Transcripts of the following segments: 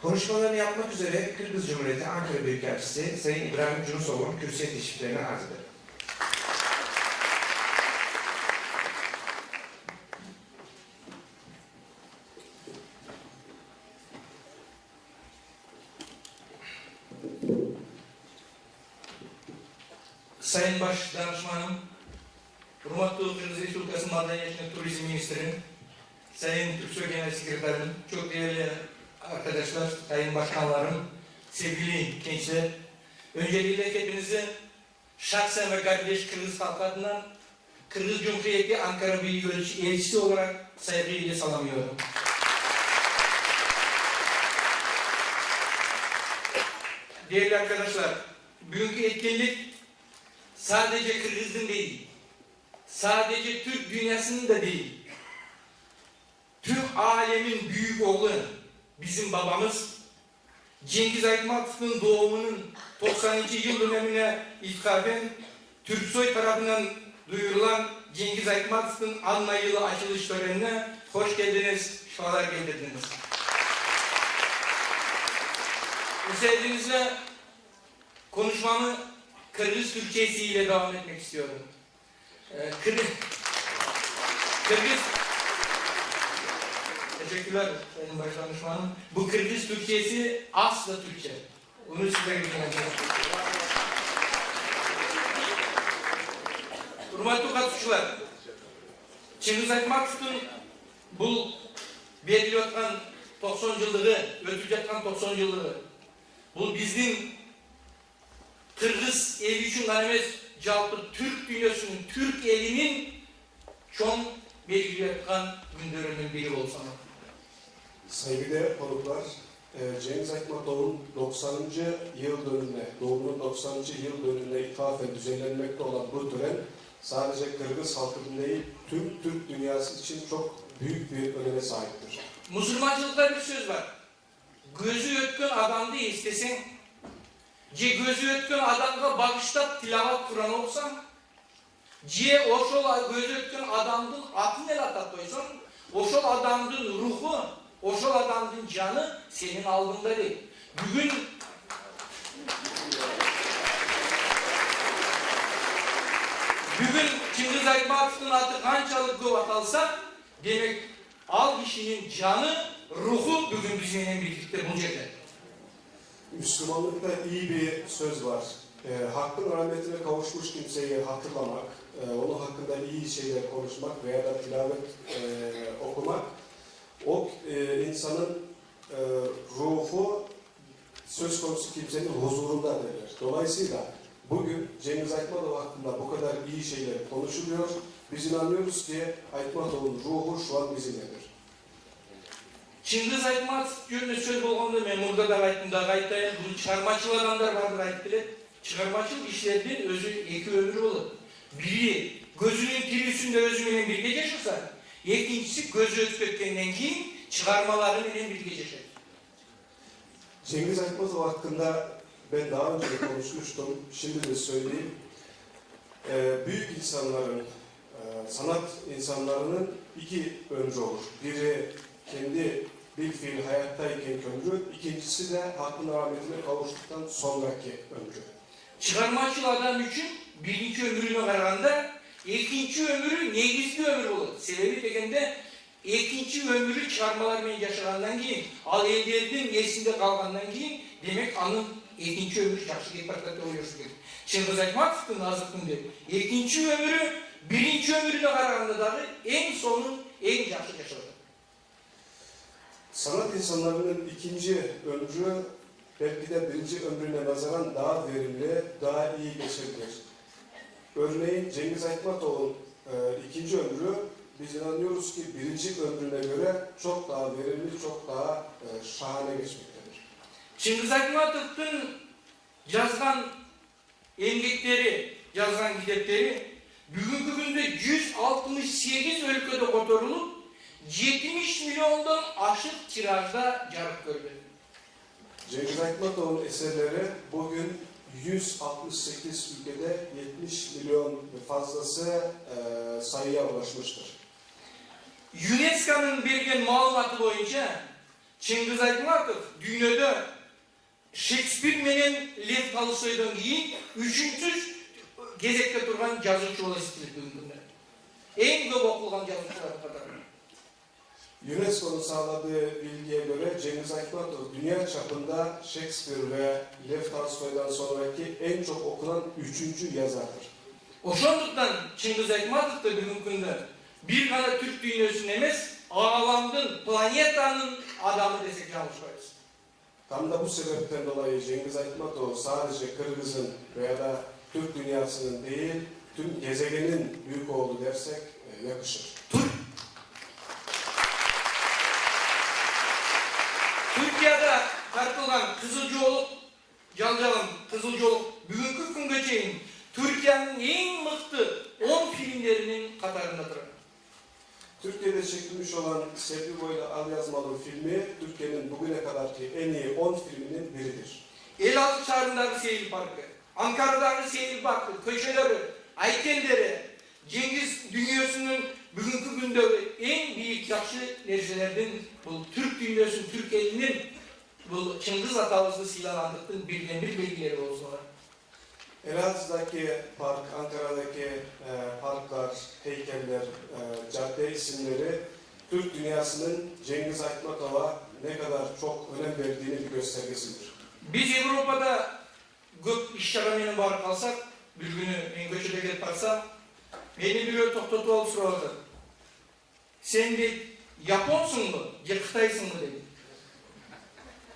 Konuşmalarını yapmak üzere Kırgız Cumhuriyeti Ankara Büyükelçisi Sayın İbrahim Cunusov'un kürsüye teşriflerini arz ederim. Sayın Baş Danışmanım, Hurmatlı Kırgız Respublikası Madaniyet ve Turizm Ministri, Sayın Türksoy Genel Sekreterim, çok değerli arkadaşlar, sayın başkanlarım, sevgili gençler, öncelikle hepinizi şahsen ve kardeş Kırgız halkı adına Kırgız Cumhuriyeti Ankara Büyükelçisi olarak saygıyla selamlıyorum. Değerli arkadaşlar, bugünkü etkinlik sadece Kırgız'ın değil, sadece Türk dünyasının da değil, tüm alemin büyük oğlu, bizim babamız, Cengiz Aytmatov'un doğumunun 90. yıl dönemine ithafen Türksoy tarafından duyurulan Cengiz Aytmatov'un anma yılı açılış törenine hoş geldiniz, şifalar getirdiniz. Müsaadenizle konuşmamı Kırgız Türkçesi ile devam etmek istiyorum. Teşekkürler Sayın Başdanışmanım. Bu Kırgız Türkçesi asla Türkçe. Onu size göstereceğim. Hurmatlı katılımcılar, Cengiz Aytmatov'un bu belirtilen 90 yıllığı, ötülecek 90 yıllığı, bu bizim Kırgız eli için ganemez, calpı Türk dünyasının, Türk elinin çok belirtilen günlerinin biri olsa. Saygıdeğer konuklar, Cengiz Aytmatov'un 90. yıl dönümüne, doğumunun 90. yıl dönümüne ithafen düzenlenmekte olan bu tören sadece Kırgız halkının değil, tüm Türk dünyası için çok büyük bir öneme sahiptir. Müslümancılıkta bir söz var. Gözü ötkün adamdı istesin, gözü ötkün adamga bağışlap tilavat Kur'an olsan, oşol gözü ötkün adamdın atın el atat koysan, oşol adamdın ruhu, oşol adamdın canı senin aldığında değil. Bugün Cengiz Aytmatov'un adı kançalık kıvat alsa, demek al kişinin canı, ruhu bugün bizimle birlikte bulacaklar. Müslümanlıkta iyi bir söz var. Hakkın rahmetine kavuşmuş kimseyi hatırlamak, onun hakkında iyi şeyler konuşmak veya da tilavet okumak, o insanın ruhu söz konusu kimsenin huzurunda derler. Dolayısıyla bugün Cengiz Aytmatov hakkında bu kadar iyi şeyler konuşuluyor. Biz inanıyoruz ki Aytmatov'un ruhu şu an bizimledir. Cengiz Aytmatov yönünde söz bolğanda men murda da aytayım, bu çıkarmacıl adamlar vardır ayttılar. Çıkarmacıl işlerden özü iki ömrü olur. Biri gözünün tirisinde özüyle birge yaşasa, ikincisi gözü ötkenden keyin çıkarmalarıyla birge yaşar. Cengiz Aytmatov hakkında ben daha önce de konuşmuştum, şimdi de söyleyeyim. Büyük insanların, sanat insanlarının iki ömrü olur. Biri kendi bilfiil hayattayken ömrü, ikincisi de hakkın rahmetine kavuştuktan sonraki ömrü. Çıkarmacıl adam için birinci ömrüne kararında ikinci ömrü negizli ömür olur. Sebebi degende ikinci ömrü çıkarmalarıyla yaşagandan keyin, al ellerinin esinde kalgandan keyin demek anın ikinci ömrü yaxşı gitmekte oluyorsun. Cengiz Aytmatov'un azıktında ikinci ömrü birinci ömrüne kararında dahi en sonun en yaxşı yaşadı. Sanat insanlarının ikinci ömrü belki de birinci ömrüne nazaran daha verimli, daha iyi geçebilir. Örneğin Cengiz Aytmatov'un ikinci ömrü biz inanıyoruz ki birinci ömrüne göre çok daha verimli, çok daha şahane geçmektedir. Cengiz Aytmatov'un yazgan emgekleri, yazgan kitapları bugünkü günde 168 ülkede kotorulup 70 milyondan aşık tirajda jarık gördü. Cengiz Aytmatov'un eserleri bugün 168 ülkede 70 milyon fazlası sayıya ulaşmıştır. UNESCO'nun bergen malumatı boyunca Çingiz Aytmatov dünyada Shakespeare menen Lev Tolstoy'dan keyin 3-cü gezekte turgan yazıcı bola istilir bugünkü kunda. En köp okulan yazıcılar katarında. UNESCO'nun sağladığı bilgiye göre Cengiz Aytmatov dünya çapında Shakespeare ve Lev Tolstoy'dan sonraki en çok okunan 3. yazardır. Oşonduktan Çingiz Aytmatov da bugünkü kunda bir gana Türk dünyasının emes, alamdın, planetanın adamı desek yanlış koyarız. Tam da bu sebepten dolayı Cengiz Aytmatov sadece Kırgız'ın veya da Türk dünyasının değil, tüm gezegenin büyük oğlu dersek yakışır. Türkiye'de tartılgan Kızılcıoluk, Calcal'ın Kızılcıoluk bugünkü künge çeyin Türkiye'nin en mıhtı 10 filmlerinin katarındadır. Türkiye'de çekilmiş olan Sevgi Boylu Al Yazmalı filmi Türkiye'nin bugüne kadarki en iyi 10 filminin biridir. Elazığ Çağrı'ndaki Seyir Parkı, Ankara'daki Seyir Parkı, köşeleri, Aykenleri, Cengiz dünyasının bugünkü günde en büyük yakşı nerselerden bu Türk dünyasının, Türk elinin bu Çıngiz Atabız'ı silahlandırdığın birden bir bilgileri olsunlar. Elazığ'daki park, Ankara'daki parklar, heykeller, cadde isimleri Türk dünyasının Cengiz Aytmatov'a ne kadar çok önem verdiğini bir göstergesidir. Biz Avrupa'da köp iş yaramaya barıp kalsak, bir günü en köşede gelip baksam, beni bir toktatıp alıp sorardı. Sen de Japonsun mu, ya Kıtaysın mı dedi.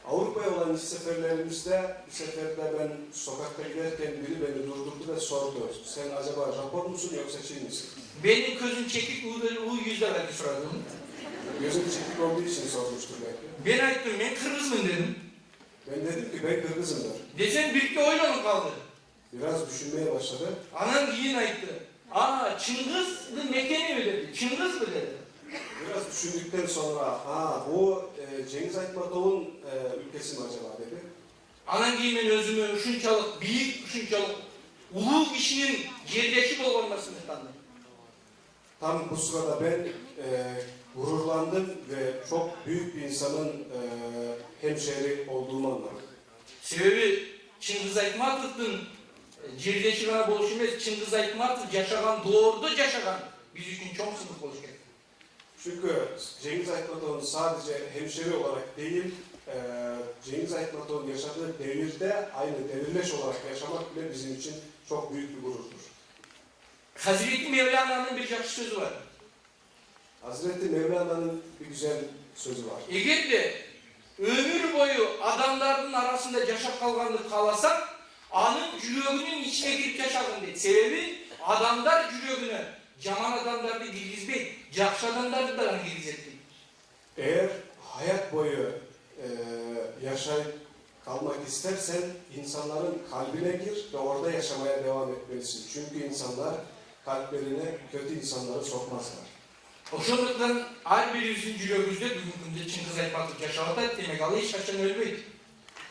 Avrupa'ya olan iş seferlerimizde bir seferde ben sokakta giderken biri beni durdurdu ve sordu. Sen acaba Japon musun yoksa Çin misin? Benim gözüm çekik, o yüzde belki sorardım. Gözüm çekik olduğu için sormuştur belki. Ben ayttım, ben Kırgız'ım dedim. Ben dedim ki ben Kırgız'ımdır. Desen birlikte oynanıp kaldı. Biraz düşünmeye başladı. Anam giyin ayttı. Aa, Çingiz'in mekeni mi dedi, Çingiz mi dedi. Biraz düşündükten sonra bu Cengiz Aytmatov'un ülkesi mi acaba dedi. Anan giyimin özümü, şunçalık, büyük şunçalık, ulu kişinin yerleşik olmasını sandım. Tam bu sırada ben gururlandım ve çok büyük bir insanın hemşehri olduğumu anladım. Sebebi Çingiz Aytmatov'un yerleşigana boluş emes, Çingiz Aytmatov yaşagan, doğruda yaşagan, biz üçün çok sınıf boluş gerek. Çünkü Cengiz Aytmatov'un sadece hemşeri olarak değil, Cengiz Aytmatov'un yaşadığı devirde aynı devirleş olarak yaşamak bile bizim için çok büyük bir gururdur. Hazreti Mevlana'nın bir yakış sözü var. Hazreti Mevlana'nın bir güzel sözü var. Eğer de ömür boyu adamların arasında yaşap kalganlık kalasak, anın yüreğinin içine girip yaşadın dedi. Sebebi adamlar yüreğine, yaman adamları girgizmeyin, yakşı adamları da girgizetmeyin. Eğer hayat boyu yaşayıp kalmak istersen insanların kalbine gir ve orada yaşamaya devam etmelisin. Çünkü insanlar kalplerine kötü insanları sokmazlar. Oşonluktan her birimizin yüreğimizde bugün Çingiz Aytmatov yaşamakta demek Allah hiç kaçan ölmeydi.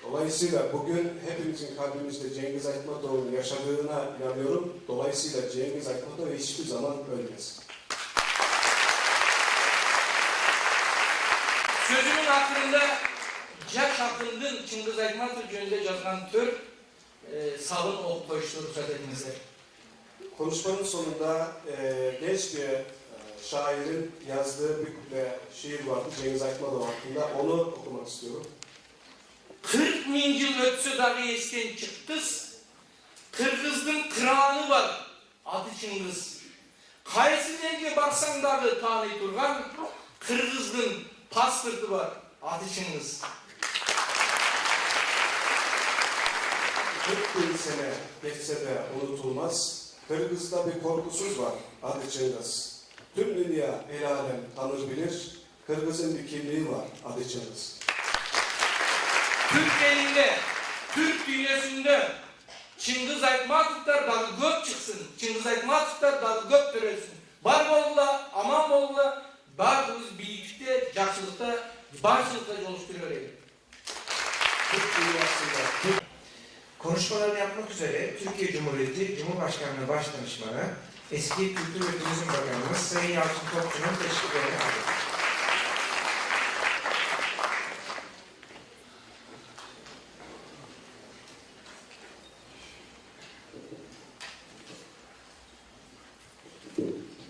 Dolayısıyla bugün hepimizin kalbimizde Cengiz Aytmatov'un yaşadığına inanıyorum. Dolayısıyla Cengiz Aytmatov hiçbir zaman ölmez. Sözümün hakkında yaş hakkında Çingiz Aytmatov yönünde yazılan tür savun ok koyuştu ruhsat edinizler. Konuşmanın sonunda genç bir şairin yazdığı bir kuple şiir vardı Cengiz Aytmatov hakkında. Onu okumak istiyorum. 40 bin yıl ötse dahi esten çıktız, Kırgız'ın kıranı var, adı Çingiz. Kaysı nereye baksan dahi tanı durgan, Kırgız'ın pasportu var, adı Çingiz. 40 bin sene geçse de unutulmaz. Kırgız'da bir korkusuz var, adı Çingiz. Tüm dünya el alem tanır bilir, Kırgız'ın bir kimliği var, adı Çingiz. Türk elinde, Türk dünyasında Çingiz Aytmatov'lar dağı göp çıksın, Çingiz Aytmatov'lar dağı göp töresin. Var bolla, aman bolla, barımız birlikte, yaxşılıkta, barçılıkta oluşturuyor. Türk dünyasında Konuşmalarını yapmak üzere Türkiye Cumhuriyeti Cumhurbaşkanlığı Başdanışmanı, eski Kültür ve Turizm Bakanımız Sayın Yalçın Topçu'nun teşviklerini aldı.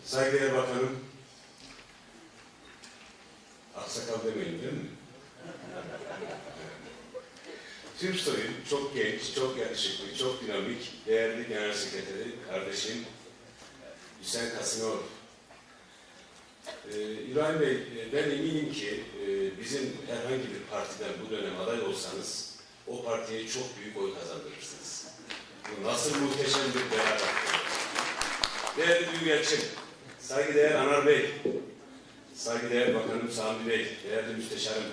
Saygıdeğer Bakanım, aksakal demeyin değil mi? Türksoy'un çok genç, çok yakışıklı, çok dinamik, değerli Genel Sekreteri kardeşim Hüseyin Kasımoğlu. İbrahim Bey, ben eminim ki bizim herhangi bir partiden bu dönem aday olsanız o partiye çok büyük oy kazandırırsınız. Bu nasıl muhteşem bir beraber. Değerli Büyükelçim, saygıdeğer Anar Bey, saygıdeğer Bakanım Sami Bey, değerli Müsteşarım,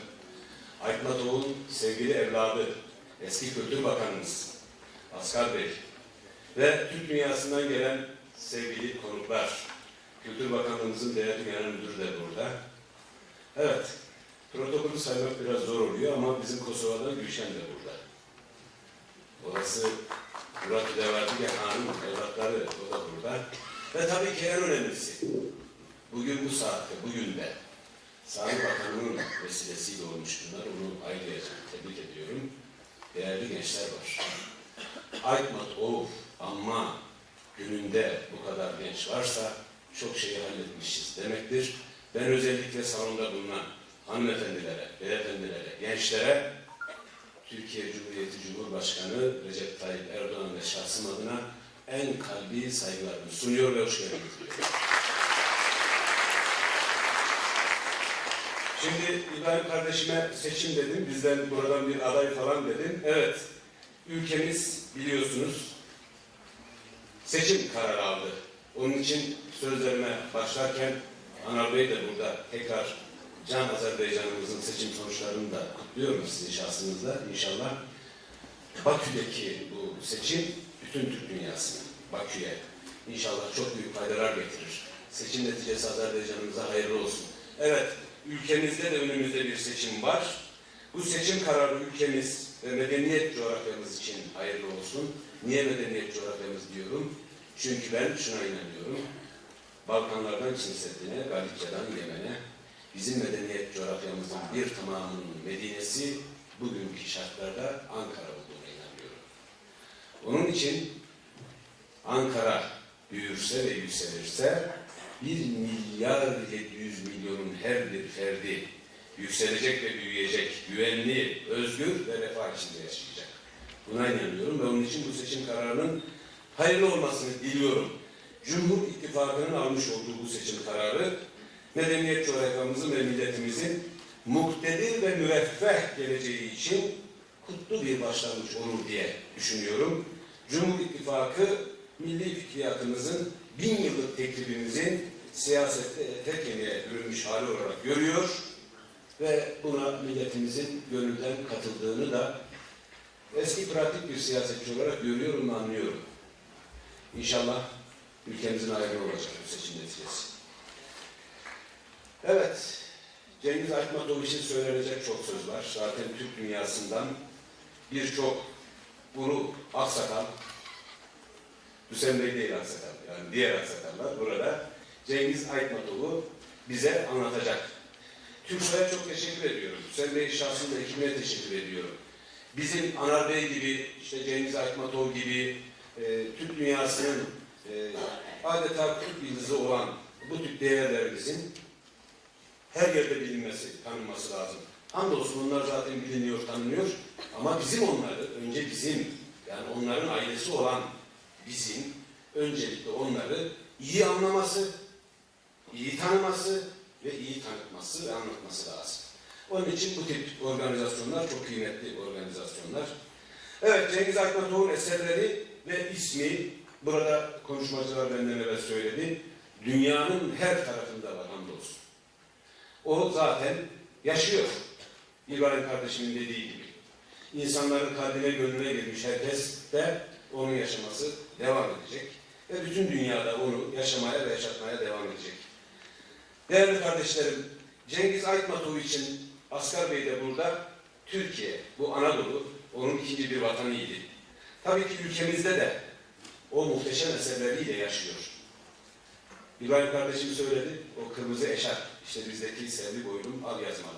Aytmatov'un sevgili evladı, eski Kültür Bakanımız Asgar Bey ve Türk dünyasından gelen sevgili konuklar, Kültür Bakanlığımızın değerli genel müdürü de burada. Evet, protokolü saymak biraz zor oluyor ama bizim Kosova'dan Gülşen de burada. Orası Murat Hüdevardige Han'ın evlatları, o da burada. Ve tabii ki en önemlisi, bugün bu saatte, bugün de Sağlık Bakanlığı'nın vesilesiyle olmuş bunlar, onu ayrıca tebrik ediyorum. Değerli gençler var. Aytmatov ama gününde bu kadar genç varsa çok şeyi halletmişiz demektir. Ben özellikle salonda bulunan hanımefendilere, beyefendilere, gençlere Türkiye Cumhuriyeti Cumhurbaşkanı Recep Tayyip Erdoğan ve şahsım adına en kalbi saygılarımı sunuyor ve hoş geldiniz diyorum. Şimdi İbrahim kardeşime seçim dedim, bizden buradan bir aday falan dedim. Evet, ülkemiz biliyorsunuz seçim kararı aldı. Onun için sözlerime başlarken Anar Bey de burada tekrar Can Azerbaycan'ımızın seçim sonuçlarını da kutluyorum sizin şahsınızda. İnşallah Bakü'deki bu seçim bütün Türk dünyasına, Bakü'ye inşallah çok büyük faydalar getirir. Seçim neticesi Azerbaycan'ımıza hayırlı olsun. Evet, ülkemizde de önümüzde bir seçim var. Bu seçim kararı ülkemiz ve medeniyet coğrafyamız için hayırlı olsun. Niye medeniyet coğrafyamız diyorum? Çünkü ben şuna inanıyorum. Balkanlardan Çin Seddi'ne, Galicia'dan Yemen'e bizim medeniyet coğrafyamızın bir tamamının Medinesi bugünkü şartlarda Ankara olduğuna inanıyorum. Onun için Ankara büyürse ve yükselirse 1.700.000.000'ün her bir ferdi yükselecek ve büyüyecek, güvenli, özgür ve refah içinde yaşayacak. Buna inanıyorum ve onun için bu seçim kararının hayırlı olmasını diliyorum. Cumhur İttifakı'nın almış olduğu bu seçim kararı medeniyet coğrafyamızın ve milletimizin muktedir ve müreffeh geleceği için kutlu bir başlangıç olur diye düşünüyorum. Cumhur İttifakı milli fikriyatımızın 1000 yıllık teklifimizin siyasette tek kemiğe bürünmüş hali olarak görüyor ve buna milletimizin gönülden katıldığını da eski pratik bir siyasetçi olarak görüyorum ve anlıyorum. İnşallah ülkemizin hayırlı olacak bu seçim neticesi. Evet, Cengiz Aytmatov için söylenecek çok söz var. Zaten Türk dünyasından birçok guru aksakal, Hüseyin Bey değil aksakal, yani diğer aksakallar burada Cengiz Aytmatov'u bize anlatacak. Türksoy'a çok teşekkür ediyorum. Hüseyin Bey şahsında ekibine teşekkür ediyorum. Bizim Anar Bey gibi, işte Cengiz Aytmatov gibi Türk dünyasının adeta Türk yıldızı olan bu tip değerlerimizin her yerde bilinmesi, tanınması lazım. Hamdolsun onlar zaten biliniyor, tanınıyor. Ama bizim onları, önce bizim, yani onların ailesi olan bizim, öncelikle onları iyi anlaması, iyi tanıması ve iyi tanıtması ve anlatması lazım. Onun için bu tip organizasyonlar çok kıymetli organizasyonlar. Evet, Cengiz Aytmatov'un eserleri ve ismi, burada konuşmacılar benden evvel söyledi, dünyanın her tarafında var hamdolsun. O zaten yaşıyor. İbrahim kardeşimin dediği gibi. İnsanların kalbine, gönlüne girmiş herkes de onun yaşaması devam edecek. Ve bütün dünyada onu yaşamaya ve yaşatmaya devam edecek. Değerli kardeşlerim, Cengiz Aytmatov için Asgar Bey de burada, Türkiye, bu Anadolu, onun ikinci bir vatanıydı. Tabii ki ülkemizde de o muhteşem eserleriyle yaşıyor. İbrahim kardeşim söyledi, o kırmızı eşarp, işte bizdeki sevdi boylum al yazmalı.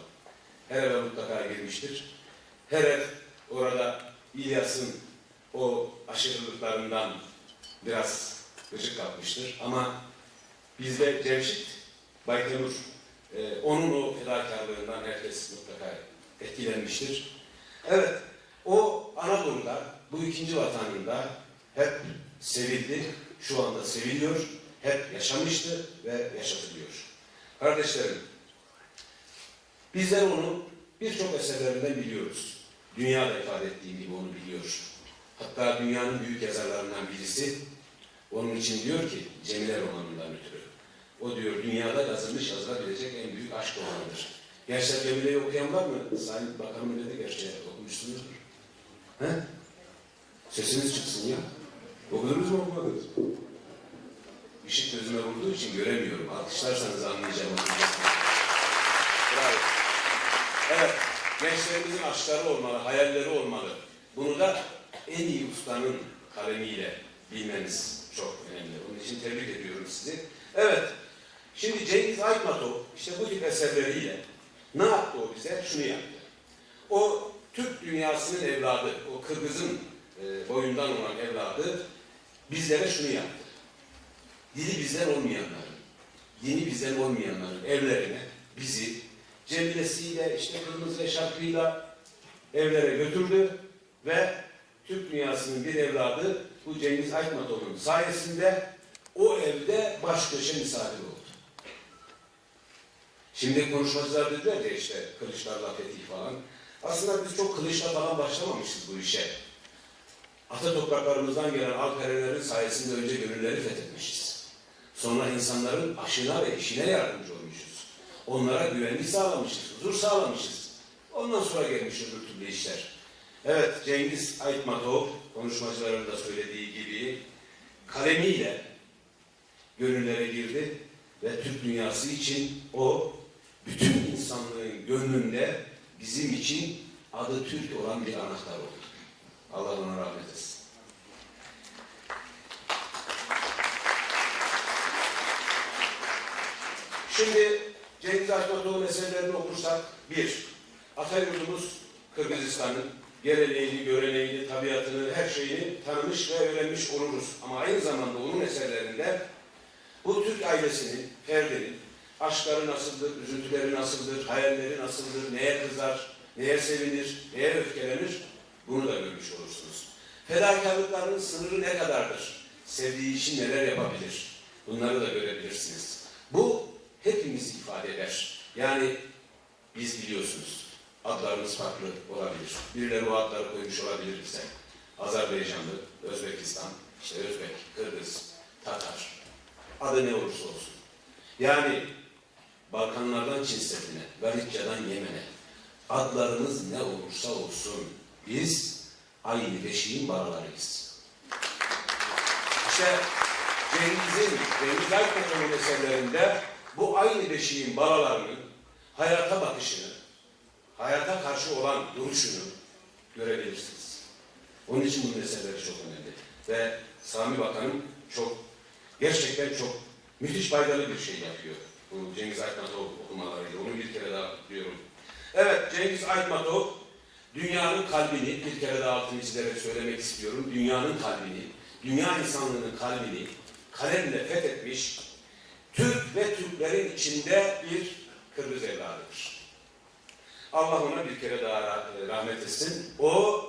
Her eve mutlaka girmiştir. Her ev orada İlyas'ın o aşırılıklarından biraz gıcık kapmıştır. Ama bizde Cemşit Baytemur, onun o fedakarlığından herkes mutlaka etkilenmiştir. Evet, o Anadolu'da, bu ikinci vatanında hep sevildi, şu anda seviliyor, hep yaşamıştı ve yaşatılıyor. Kardeşlerim, bizler onu birçok eserlerinden biliyoruz. Dünyada ifade ettiğim gibi onu biliyor. Hatta dünyanın büyük yazarlarından birisi onun için diyor ki, Cemile romanından ötürü. O diyor, dünyada yazılmış yazılabilecek en büyük aşk romanıdır. Gençler Cemile'yi okuyan var mı? Sayın Bakanım dedi, gerçi okumuşsunuzdur. He? Sesiniz çıksın ya. Okudunuz mu, okumadınız mı? Işık gözüme vurduğu için göremiyorum. Alkışlarsanız anlayacağım. Bravo. Evet, gençlerimizin aşkları olmalı, hayalleri olmalı. Bunu da en iyi ustanın kalemiyle bilmeniz çok önemli. Onun için tebrik ediyorum sizi. Evet, şimdi Cengiz Aytmatov işte bu tip eserleriyle ne yaptı o bize? Şunu yaptı. O Türk dünyasının evladı, o Kırgız'ın boyundan olan evladı bizlere şunu yaptı. Dili bizden olmayanların, dini bizden olmayanların evlerine bizi Cemilesiyle, işte kırmızı eşarpıyla evlere götürdü ve Türk dünyasının bir evladı bu Cengiz Aytmatov'un sayesinde o evde baş köşe misafir oldu. Şimdi konuşmacılar dediler ya işte kılıçlarla fetih falan. Aslında biz çok kılıçla falan başlamamışız bu işe. Ata topraklarımızdan gelen alperenlerin sayesinde önce gönülleri fethetmişiz. Sonra insanların aşına ve işine yardımcı olmuşuz. Onlara güvenlik sağlamışız, huzur sağlamışız. Ondan sonra gelmiş öbür türlü işler. Evet, Cengiz Aytmatov, konuşmacıların da söylediği gibi kalemiyle gönüllere girdi ve Türk dünyası için o bütün insanlığın gönlünde bizim için adı Türk olan bir anahtar oldu. Allah ona rahmet etsin. Şimdi Cengiz Aytmatov'un eserlerini okursak, bir, Atayurdumuz Kırgızistan'ın geleneğini, göreneğini, tabiatını, her şeyini tanımış ve öğrenmiş oluruz. Ama aynı zamanda onun eserlerinde bu Türk ailesinin, ferdinin aşkları nasıldır, üzüntüleri nasıldır, hayalleri nasıldır, neye kızar, neye sevinir, neye öfkelenir, bunu da görmüş olursunuz. Fedakarlıklarının sınırı ne kadardır? Sevdiği için neler yapabilir? Bunları da görebilirsiniz. Bu hepimizi ifade eder. Yani biz biliyorsunuz, adlarımız farklı olabilir. Birileri o adları koymuş olabilir bize. Azerbaycanlı, Özbekistan, işte Özbek, Kırgız, Tatar, adı ne olursa olsun. Yani Balkanlardan Çin Seddi'ne, Galicia'dan Yemen'e, adlarımız ne olursa olsun, biz aynı beşiğin baralarıyız. İşte Cengiz Aytmatov'un eserlerinde bu aynı beşiğin baralarının hayata bakışını, hayata karşı olan duruşunu görebilirsiniz. Onun için bunun eserleri çok önemli. Ve Sami Bakanım gerçekten çok müthiş faydalı bir şey yapıyor. Bu Cengiz Aytmatov okumalarıyla. Onu bir kere daha diyorum. Evet, Cengiz Aytmatov dünyanın kalbini, bir kere daha altını çizerek söylemek istiyorum. Dünyanın kalbini, dünya insanlığının kalbini kalemle fethetmiş, Türk ve Türklerin içinde bir Kırgız evladıdır. Allah ona bir kere daha rahmet etsin. O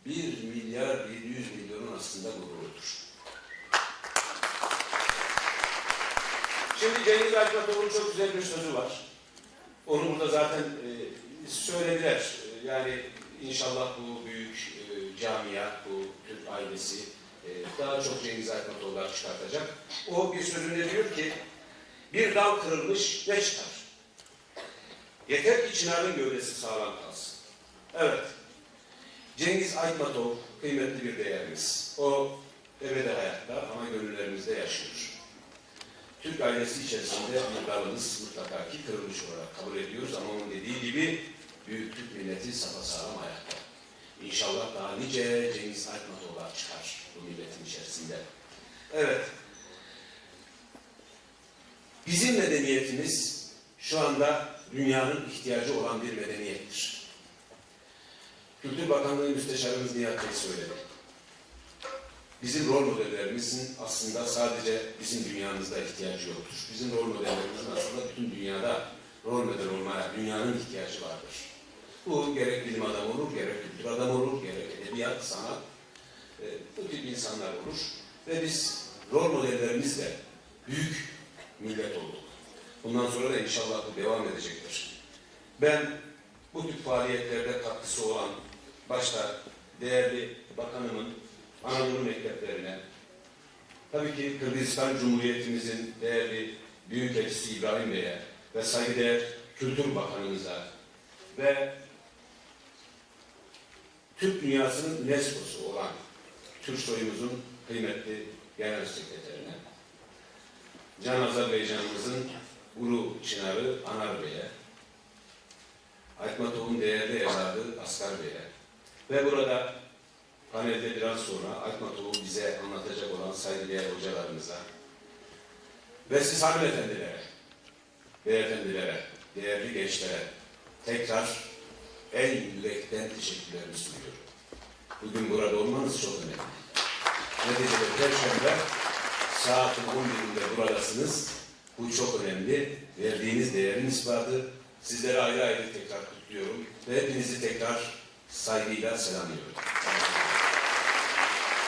1 milyar 700 milyonun aslında gururudur. Şimdi Cengiz Aytmatov'un çok güzel bir sözü var. Onu burada zaten söylediler. Yani inşallah bu büyük camia, bu Türk ailesi daha çok Cengiz Aytmatov'lar çıkartacak. O bir sözünde diyor ki, bir dal kırılmış ne çıkar? Yeter ki çınarın gövdesi sağlam kalsın. Evet, Cengiz Aytmatov kıymetli bir değerimiz. O ebedi hayatta ama gönüllerimizde yaşıyor. Türk ailesi içerisinde bir dalımız mutlaka ki kırılmış olarak kabul ediyoruz ama onun dediği gibi büyük Türk milleti sapasağlam ayakta. İnşallah daha nice Cengiz Aytmatov'lar çıkar bu milletin içerisinde. Evet. Bizim medeniyetimiz şu anda dünyanın ihtiyacı olan bir medeniyettir. Kültür Bakanlığı Müsteşarımız Nihat Bey söyledi. bizim rol modellerimizin aslında sadece bizim dünyamızda ihtiyacı yoktur. Bizim rol modellerimizin aslında bütün dünyada rol model olmaya dünyanın ihtiyacı vardır. Bu gerek bilim adamı olur, gerek kültür adamı olur, gerek edebiyat, sanat, bu tip insanlar olur. Ve biz rol modellerimizle büyük millet olduk. Bundan sonra da inşallah bu devam edecektir. Ben bu tip faaliyetlerde katkısı olan başta değerli bakanımın Anadolu mekteplerine, tabii ki Kırgızistan Cumhuriyetimizin değerli Büyükelçisi İbrahim Bey'e ve saygıdeğer Kültür Bakanımıza ve Türk dünyasının UNESCO'su olan Türk soyumuzun kıymetli Genel Sekreterine, Can Azerbaycanımızın Ulu Çınarı Anar Bey'e, Aytmatov'un değerli evladı Asgar Bey'e ve burada panelde biraz sonra Aytmatov'u bize anlatacak olan saygıdeğer hocalarımıza ve siz hanımefendilere, beyefendilere, değerli gençlere tekrar en yürekten teşekkürlerimi sunuyorum. Bugün burada olmanız çok önemli. Neticede Perşembe saat 11'inde buradasınız. Bu çok önemli. Verdiğiniz değerin ispatı. Sizlere ayrı ayrı tekrar kutluyorum ve hepinizi tekrar saygıyla selamlıyorum.